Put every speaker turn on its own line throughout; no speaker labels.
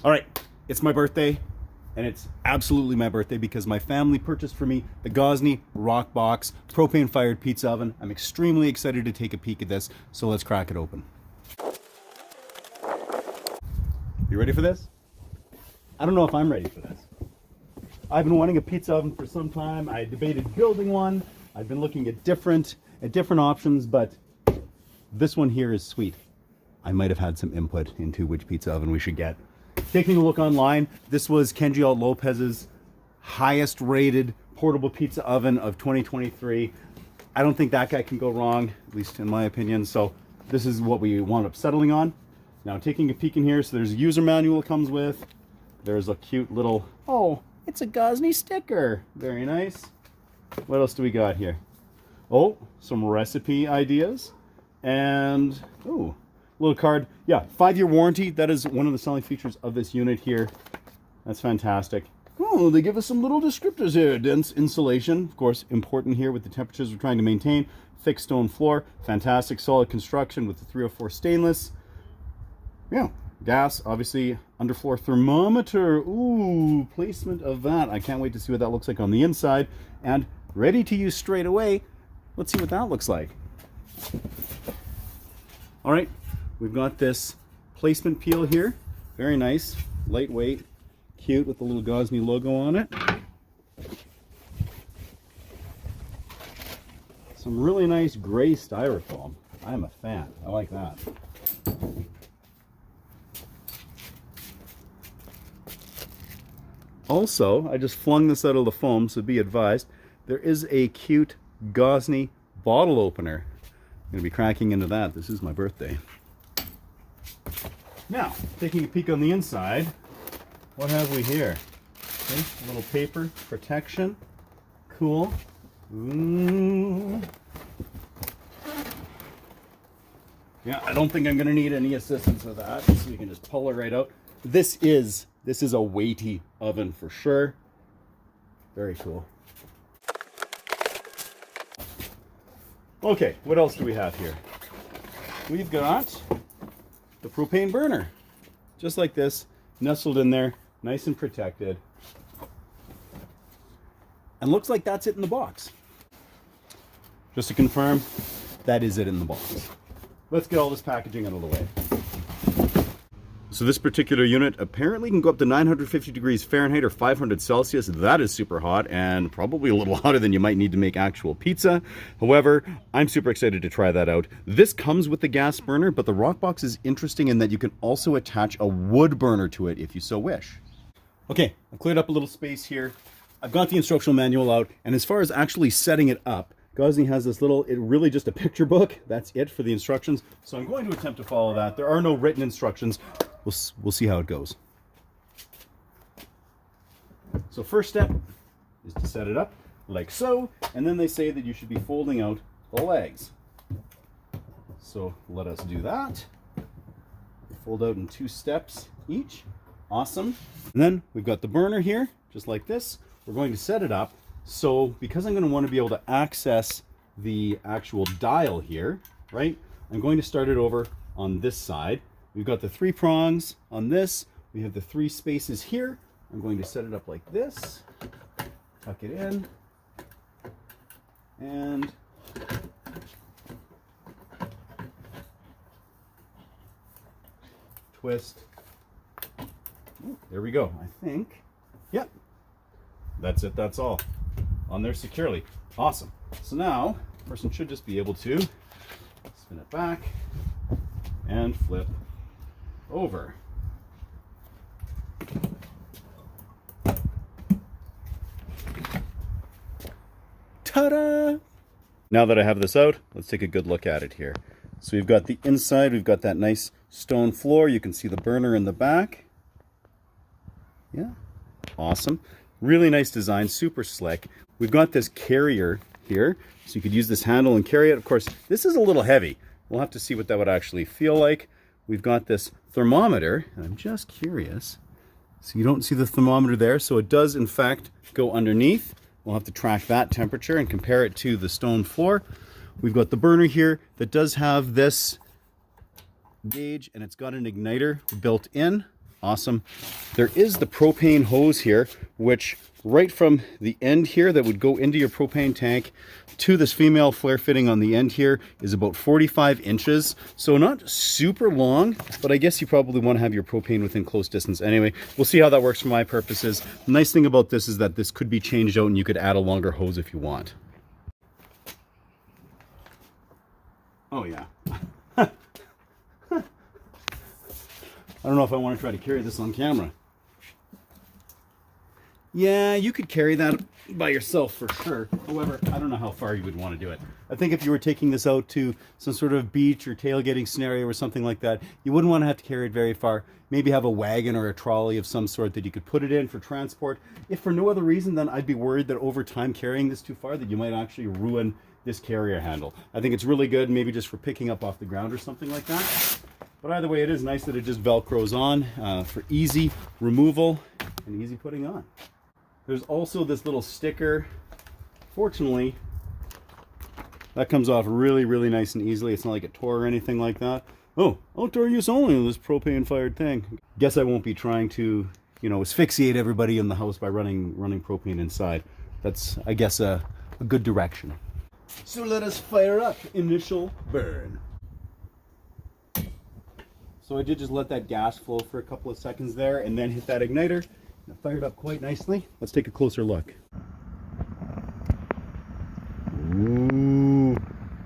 All right, it's my birthday, and it's absolutely my birthday because my family purchased for me the Gozney Roccbox propane-fired pizza oven. I'm extremely excited to take a peek at this, so let's crack it open. You ready for this? I don't know if I'm ready for this. I've been wanting a pizza oven for some time. I debated building one. I've been looking at different options, but this one here is sweet. I might have had some input into which pizza oven we should get. Taking a look online, this was Kenji Alt Lopez's highest rated portable pizza oven of 2023. I don't think that guy can go wrong, at least in my opinion. So this is what we wound up settling on. Now taking a peek in here, so there's a user manual it comes with. There's a cute little, oh, it's a Gozney sticker. Very nice. What else do we got here? Oh, some recipe ideas. And, oh, little card. Yeah, 5-year warranty. That is one of the selling features of this unit here. That's fantastic. Oh, they give us some little descriptors here. Dense insulation, of course, important here with the temperatures we're trying to maintain. Thick stone floor. Fantastic solid construction with the 304 stainless. Yeah, gas, obviously, underfloor thermometer. Ooh, placement of that. I can't wait to see what that looks like on the inside. And ready to use straight away. Let's see what that looks like. All right, we've got this placement peel here. Very nice, lightweight, cute with the little Gozney logo on it. Some really nice gray styrofoam. I'm a fan. I like that. Also, I just flung this out of the foam, so be advised, there is a cute Gozney bottle opener. I'm going to be cracking into that. This is my birthday. Now, taking a peek on the inside, what have we here? Okay, a little paper protection. Cool. Ooh. Yeah, I don't think I'm going to need any assistance with that, so you can just pull it right out. This is a weighty oven for sure. Very cool. Okay, what else do we have here? We've got the propane burner. Just like this, nestled in there, nice and protected. And looks like that's it in the box. Just to confirm, that is it in the box. Let's get all this packaging out of the way. So this particular unit apparently can go up to 950 degrees Fahrenheit or 500 Celsius. That is super hot and probably a little hotter than you might need to make actual pizza. However, I'm super excited to try that out. This comes with the gas burner, but the Roccbox is interesting in that you can also attach a wood burner to it if you so wish. Okay, I've cleared up a little space here. I've got the instructional manual out, and as far as actually setting it up, Gozney has this little, really just a picture book. That's it for the instructions. So I'm going to attempt to follow that. There are no written instructions. We'll see how it goes. So first step is to set it up like so, and then they say that you should be folding out the legs. So let us do that. Fold out in 2 steps each. Awesome. And then we've got the burner here, just like this. We're going to set it up. So because I'm going to want to be able to access the actual dial here, right? I'm going to start it over on this side. We've got the 3 prongs on this. We have the 3 spaces here. I'm going to set it up like this. Tuck it in. And twist. Ooh, there we go. I think. Yep. That's it. That's all. On there securely. Awesome. So now, the person should just be able to spin it back and flip over. Ta-da! Now that I have this out, let's take a good look at it here. So we've got the inside, we've got that nice stone floor. You can see the burner in the back. Yeah, awesome. Really nice design, super slick. We've got this carrier here, so you could use this handle and carry it. Of course, this is a little heavy. We'll have to see what that would actually feel like. We've got this thermometer, and I'm just curious. So you don't see the thermometer there, so it does in fact go underneath. We'll have to track that temperature and compare it to the stone floor. We've got the burner here that does have this gauge, and it's got an igniter built in. Awesome. There is the propane hose here, which right from the end here that would go into your propane tank to this female flare fitting on the end here is about 45 inches. So not super long, but I guess you probably want to have your propane within close distance. Anyway, we'll see how that works for my purposes. The nice thing about this is that this could be changed out and you could add a longer hose if you want. Oh yeah. I don't know if I want to try to carry this on camera. Yeah, you could carry that by yourself for sure. However, I don't know how far you would want to do it. I think if you were taking this out to some sort of beach or tailgating scenario or something like that, you wouldn't want to have to carry it very far. Maybe have a wagon or a trolley of some sort that you could put it in for transport. If for no other reason, then I'd be worried that over time carrying this too far, that you might actually ruin this carrier handle. I think it's really good, maybe just for picking up off the ground or something like that. But either way, it is nice that it just Velcros on for easy removal and easy putting on. There's also this little sticker. Fortunately, that comes off really, really nice and easily. It's not like it tore or anything like that. Oh, outdoor use only on this propane fired thing. Guess I won't be trying to, asphyxiate everybody in the house by running propane inside. That's, I guess, a good direction. So let us fire up initial burn. So I did just let that gas flow for a couple of seconds there and then hit that igniter. It fired up quite nicely. Let's take a closer look. Ooh,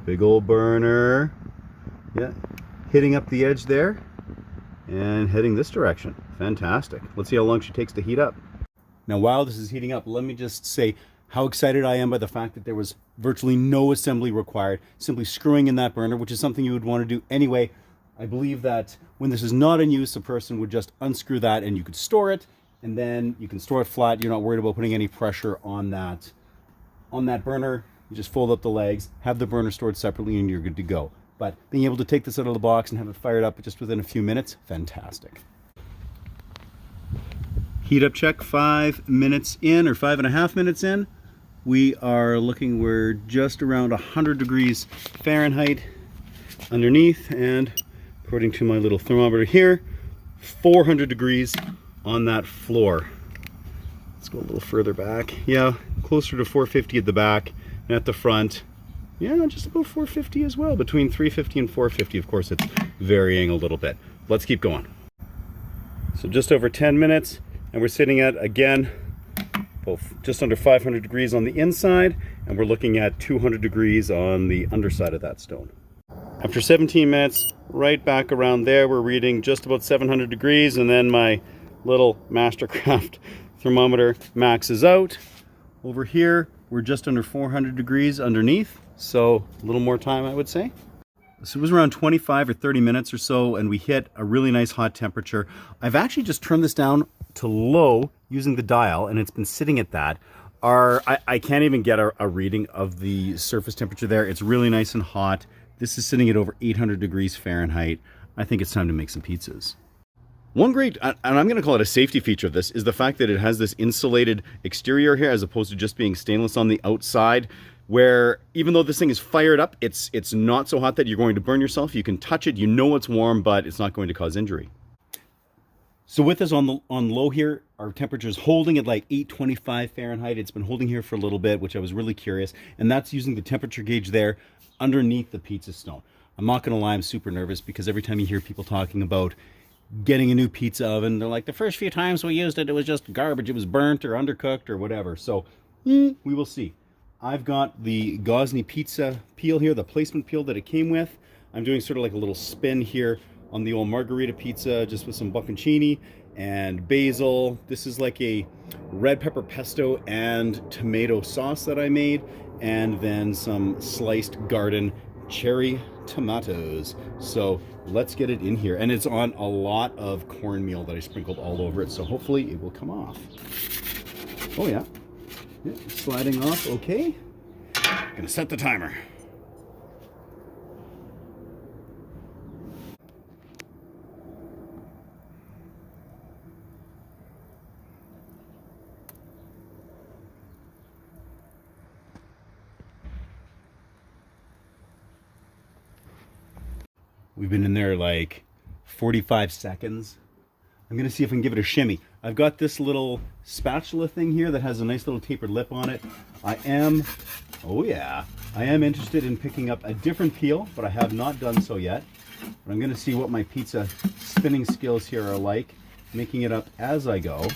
big old burner. Yeah, hitting up the edge there and heading this direction. Fantastic. Let's see how long she takes to heat up. Now, while this is heating up, let me just say how excited I am by the fact that there was virtually no assembly required. Simply screwing in that burner, which is something you would want to do anyway. I believe that when this is not in use, a person would just unscrew that and you could store it, and then you can store it flat. You're not worried about putting any pressure on that burner. You just fold up the legs, have the burner stored separately, and you're good to go. But being able to take this out of the box and have it fired up just within a few minutes, fantastic. Heat up check 5 minutes in, or 5.5 minutes in. We're just around 100 degrees Fahrenheit underneath, and according to my little thermometer here, 400 degrees on that floor. Let's go a little further back. Yeah, closer to 450 at the back, and at the front, yeah, just about 450 as well. Between 350 and 450, of course, it's varying a little bit. Let's keep going. So just over 10 minutes, and we're sitting at, again, both just under 500 degrees on the inside, and we're looking at 200 degrees on the underside of that stone. After 17 minutes, right back around there, we're reading just about 700 degrees, and then my little Mastercraft thermometer maxes out. Over here, we're just under 400 degrees underneath, so a little more time, I would say. So it was around 25 or 30 minutes or so, and we hit a really nice hot temperature. I've actually just turned this down to low using the dial, and it's been sitting at that. I can't even get a reading of the surface temperature there. It's really nice and hot. This is sitting at over 800 degrees Fahrenheit. I think it's time to make some pizzas. One great, and I'm going to call it a safety feature of this, is the fact that it has this insulated exterior here as opposed to just being stainless on the outside, where even though this thing is fired up, it's not so hot that you're going to burn yourself. You can touch it, you know it's warm, but it's not going to cause injury. So with this on low here, our temperature is holding at like 825 Fahrenheit. It's been holding here for a little bit, which I was really curious. And that's using the temperature gauge there underneath the pizza stone. I'm not going to lie, I'm super nervous because every time you hear people talking about getting a new pizza oven, they're like, the first few times we used it, it was just garbage. It was burnt or undercooked or whatever. So we will see. I've got the Gozney pizza peel here, the placement peel that it came with. I'm doing sort of like a little spin here on the old margarita pizza, just with some bocconcini and basil. This is like a red pepper pesto and tomato sauce that I made, and then some sliced garden cherry tomatoes. So let's get it in here. And it's on a lot of cornmeal that I sprinkled all over it, so hopefully it will come off. Oh yeah, sliding off, okay. Gonna set the timer. We've been in there like 45 seconds. I'm gonna see if I can give it a shimmy. I've got this little spatula thing here that has a nice little tapered lip on it. Oh yeah, I am interested in picking up a different peel, but I have not done so yet. But I'm gonna see what my pizza spinning skills here are like, making it up as I go.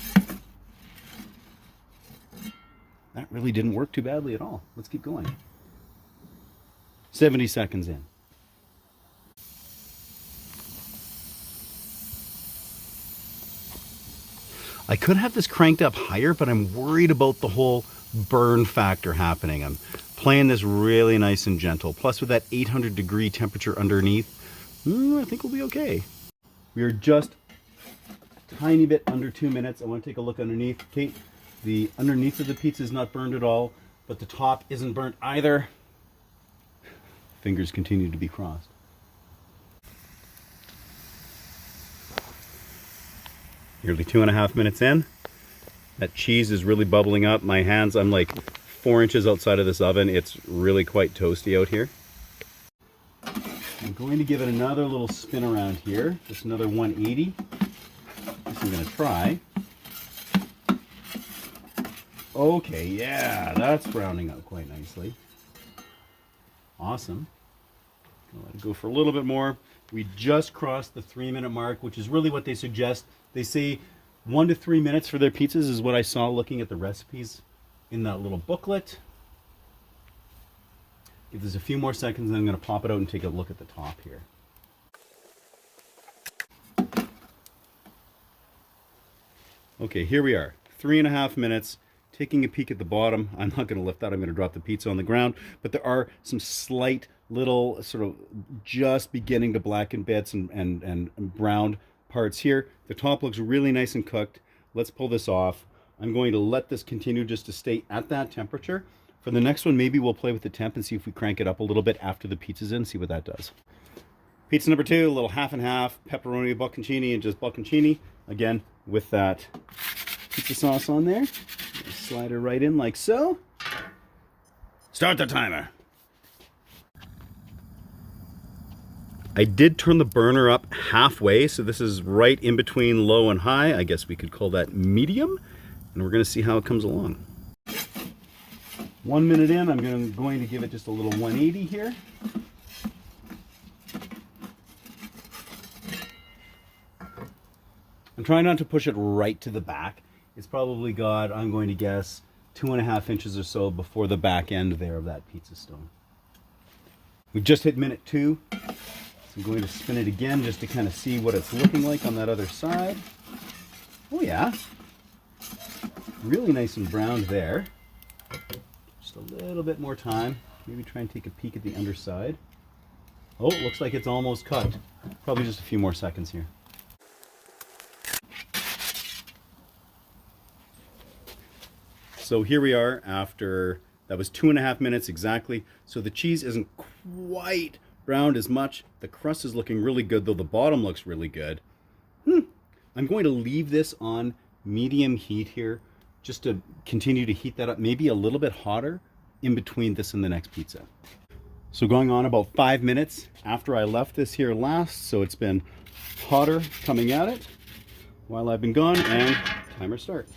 That really didn't work too badly at all. Let's keep going. 70 seconds in. I could have this cranked up higher, but I'm worried about the whole burn factor happening. I'm playing this really nice and gentle. Plus with that 800-degree temperature underneath, I think we'll be okay. We are just a tiny bit under 2 minutes. I want to take a look underneath. Kate, the underneath of the pizza is not burned at all, but the top isn't burnt either. Fingers continue to be crossed. Nearly 2.5 minutes in. That cheese is really bubbling up. My hands, I'm like 4 inches outside of this oven. It's really quite toasty out here. I'm going to give it another little spin around here. Just another 180. This I'm going to try. Okay, yeah, that's browning up quite nicely. Awesome. I'll let it go for a little bit more. We just crossed the 3-minute mark, which is really what they suggest. They say 1 to 3 minutes for their pizzas is what I saw looking at the recipes in that little booklet. Give this a few more seconds and I'm going to pop it out and take a look at the top here. Okay, here we are. 3.5 minutes. Taking a peek at the bottom. I'm not going to lift that. I'm going to drop the pizza on the ground. But there are some slight little sort of just beginning to blacken bits and browned parts here. The top looks really nice and cooked. Let's pull this off. I'm going to let this continue just to stay at that temperature. For the next one, maybe we'll play with the temp and see if we crank it up a little bit after the pizza's in, see what that does. Pizza number 2, a little half and half, pepperoni bocconcini and just bocconcini. Again, with that pizza sauce on there. Slide her right in like so. Start the timer. I did turn the burner up halfway, so this is right in between low and high. I guess we could call that medium. And we're going to see how it comes along. 1 minute in, I'm going to give it just a little 180 here. I'm trying not to push it right to the back. It's probably got, I'm going to guess, 2.5 inches or so before the back end there of that pizza stone. We just hit minute 2. So I'm going to spin it again just to kind of see what it's looking like on that other side. Oh yeah. Really nice and browned there. Just a little bit more time. Maybe try and take a peek at the underside. Oh, it looks like it's almost cooked. Probably just a few more seconds here. So here we are after, that was 2.5 minutes exactly. So the cheese isn't quite browned as much. The crust is looking really good, though the bottom looks really good. I'm going to leave this on medium heat here, just to continue to heat that up, maybe a little bit hotter in between this and the next pizza. So going on about 5 minutes after I left this here last, so it's been hotter coming at it while I've been gone, and timer start.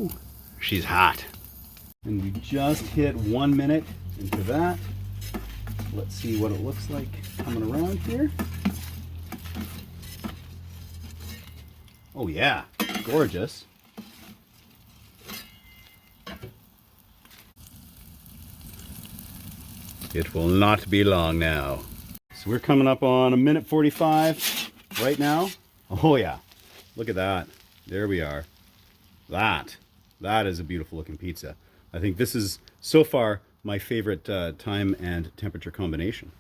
Ooh, she's hot. And we just hit 1 minute into that. Let's see what it looks like coming around here. Oh yeah, gorgeous. It will not be long now. So we're coming up on 1:45 right now. Oh yeah, look at that. There we are. That is a beautiful looking pizza. I think this is so far my favorite time and temperature combination.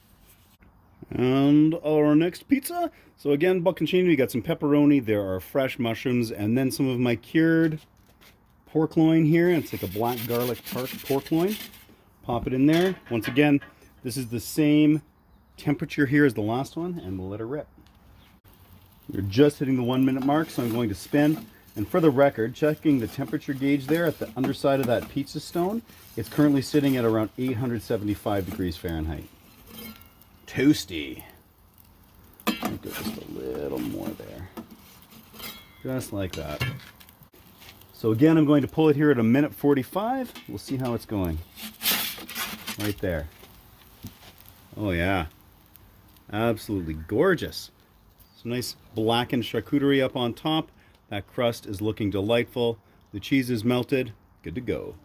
And our next pizza. So again, bocconcini, we got some pepperoni, there are fresh mushrooms, and then some of my cured pork loin here. It's like a black garlic pork loin. Pop it in there. Once again, this is the same temperature here as the last one, and we'll let her rip. We're just hitting the 1 minute mark, so I'm going to spin. And for the record, checking the temperature gauge there at the underside of that pizza stone, it's currently sitting at around 875 degrees Fahrenheit. toasty. I'll go just a little more there. Just like that. So again, I'm going to pull it here at 1:45. We'll see how it's going. Right there. Oh yeah. Absolutely gorgeous. Some nice blackened charcuterie up on top. That crust is looking delightful. The cheese is melted. Good to go.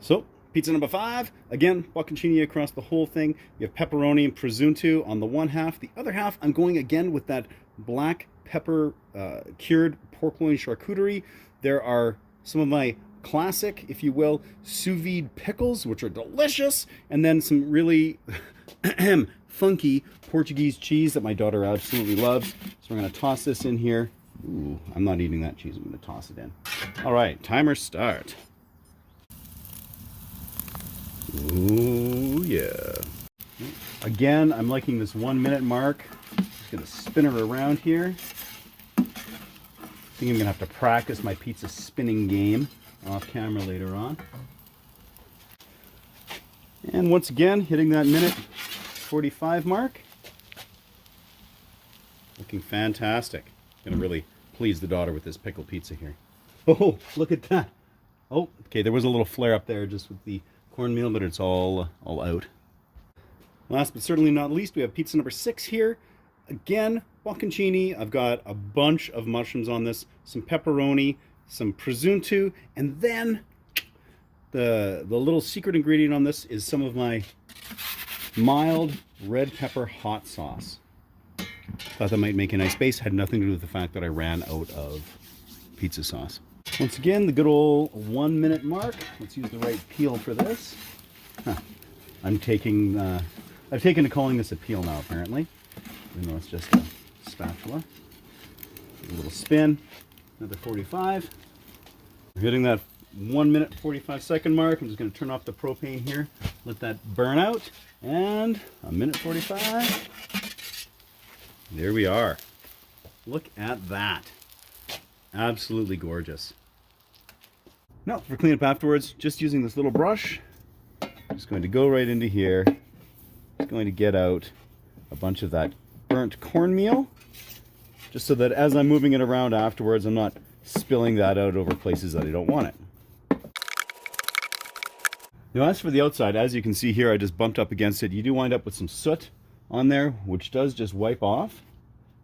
So, pizza number 5. Again, bocconcini across the whole thing. You have pepperoni and presunto on the one half. The other half, I'm going again with that black pepper cured pork loin charcuterie. There are some of my classic, if you will, sous vide pickles, which are delicious. And then some really funky Portuguese cheese that my daughter absolutely loves. So we're going to toss this in here. Ooh, I'm not eating that cheese. I'm going to toss it in. All right, timer start. Ooh, yeah. Again, I'm liking this 1 minute mark. Just going to spin her around here. I think I'm going to have to practice my pizza spinning game off camera later on. And once again, hitting that 1:45 mark. Looking fantastic. Gonna really please the daughter with this pickle pizza here. Oh, look at that. Oh, okay, there was a little flare up there just with the cornmeal, but it's all out. Last but certainly not least, we have pizza number 6 here. Again, bocconcini. I've got a bunch of mushrooms on this, some pepperoni, some presunto, and then the little secret ingredient on this is some of my mild red pepper hot sauce. Thought that might make a nice base. Had nothing to do with the fact that I ran out of pizza sauce. Once again, the good old 1 minute mark. Let's use the right peel for this. Huh. I've taken to calling this a peel now, apparently, even though it's just a spatula. A little spin, another 45. We're hitting that 1:45 mark. I'm just going to turn off the propane here, let that burn out, and 1:45. There we are. Look at that. Absolutely gorgeous. Now, for cleanup afterwards, just using this little brush, I'm just going to go right into here. Just going to get out a bunch of that burnt cornmeal, just so that as I'm moving it around afterwards, I'm not spilling that out over places that I don't want it. Now, as for the outside, as you can see here, I just bumped up against it. You do wind up with some soot on there, which does just wipe off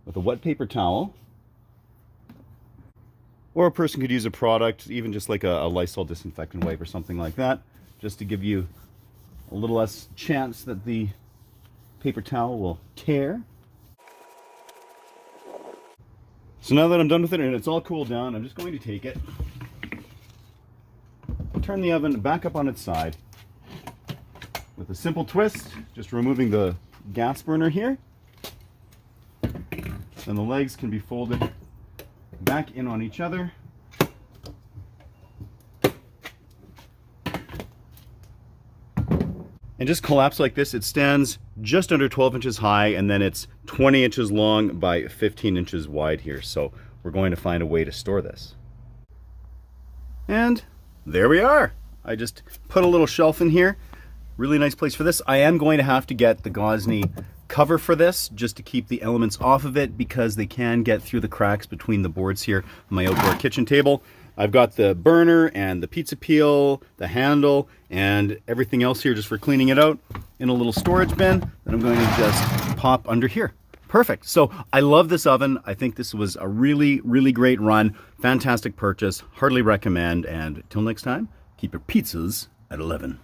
with a wet paper towel. Or a person could use a product, even just like a Lysol disinfectant wipe or something like that, just to give you a little less chance that the paper towel will tear. So now that I'm done with it and it's all cooled down, I'm just going to take it, turn the oven back up on its side with a simple twist, just removing the gas burner here. Then the legs can be folded back in on each other. And just collapse like this. It stands just under 12 inches high, and then it's 20 inches long by 15 inches wide here. So we're going to find a way to store this. And there we are. I just put a little shelf in here. Really nice place for this. I am going to have to get the Gozney cover for this just to keep the elements off of it, because they can get through the cracks between the boards here on my outdoor kitchen table. I've got the burner and the pizza peel, the handle, and everything else here just for cleaning it out in a little storage bin that I'm going to just pop under here. Perfect. So I love this oven. I think this was a really, really great run. Fantastic purchase. Heartily recommend. And till next time, keep your pizzas at 11.